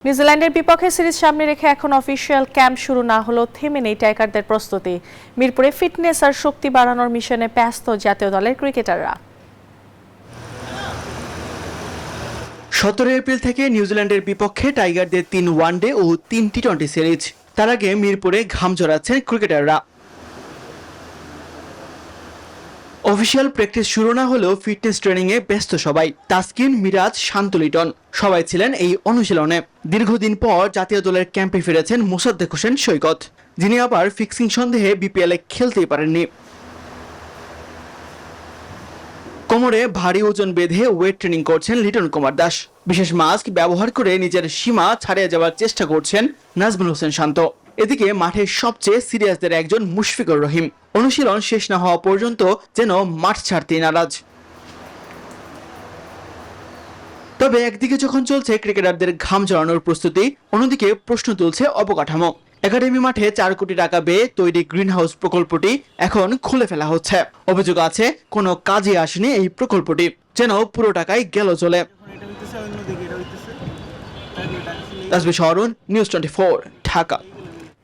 নিউজিল্যান্ডের বিপক্ষে সিরিজ সামনে রেখে এখন অফিসিয়াল ক্যাম্প শুরু না হলেও থেমে নেই টাইগারদের প্রস্তুতি। মিরপুরে ফিটনেস আর শক্তি বাড়ানোর মিশনে ব্যস্ত জাতীয় দলের ক্রিকেটাররা। 17 এপ্রিল থেকে নিউজিল্যান্ডের বিপক্ষে টাইগারদের 3 ওয়ানডে ও 3 টি-20 সিরিজ। তার আগে মিরপুরে ঘাম ঝরাচ্ছেন ক্রিকেটাররা। অফিসিয়াল প্র্যাকটিস শুরু না হলেও ফিটনেস ট্রেনিংয়ে ব্যস্ত সবাই। তাসকিন, মিরাজ, শান্ত লিটন সবাই ছিলেন এই অনুশীলনে। দীর্ঘদিন পর জাতীয় দলের ক্যাম্পে ফিরেছেন মোসাদ্দেক হোসেন সৈকত, যিনি আবার ফিক্সিং সন্দেহে বিপিএলে খেলতেই পারেননি। কোমরে ভারী ওজন বেঁধে ওয়েট ট্রেনিং করছেন লিটন কুমার দাস। বিশেষ মাস্ক ব্যবহার করে নিজের সীমা ছাড়িয়ে যাওয়ার চেষ্টা করছেন নাজমুল হোসেন শান্ত। এদিকে মাঠের সবচেয়ে সিরিয়াসদের একজন মুশফিকুর রহিম অনুশীলন শেষ না হওয়া পর্যন্ত যেন মাঠ ছাড়তেই নারাজ। তবে একদিকে যখন চলছে ক্রিকেটারদের ঘাম ঝরানোর প্রস্তুতি, অন্যদিকে প্রশ্ন তুলছে অবকাঠামো। একাডেমি মাঠে 4 কোটি টাকা ব্যয়ে তৈরি গ্রিন হাউস প্রকল্পটি এখন খুলে ফেলা হচ্ছে। অভিযোগ আছে কোনো কাজে আসেনি এই প্রকল্পটি, যেন পুরো টাকাই গেল চলে। তাসবিহ শহরুন, নিউজ 24, ঢাকা।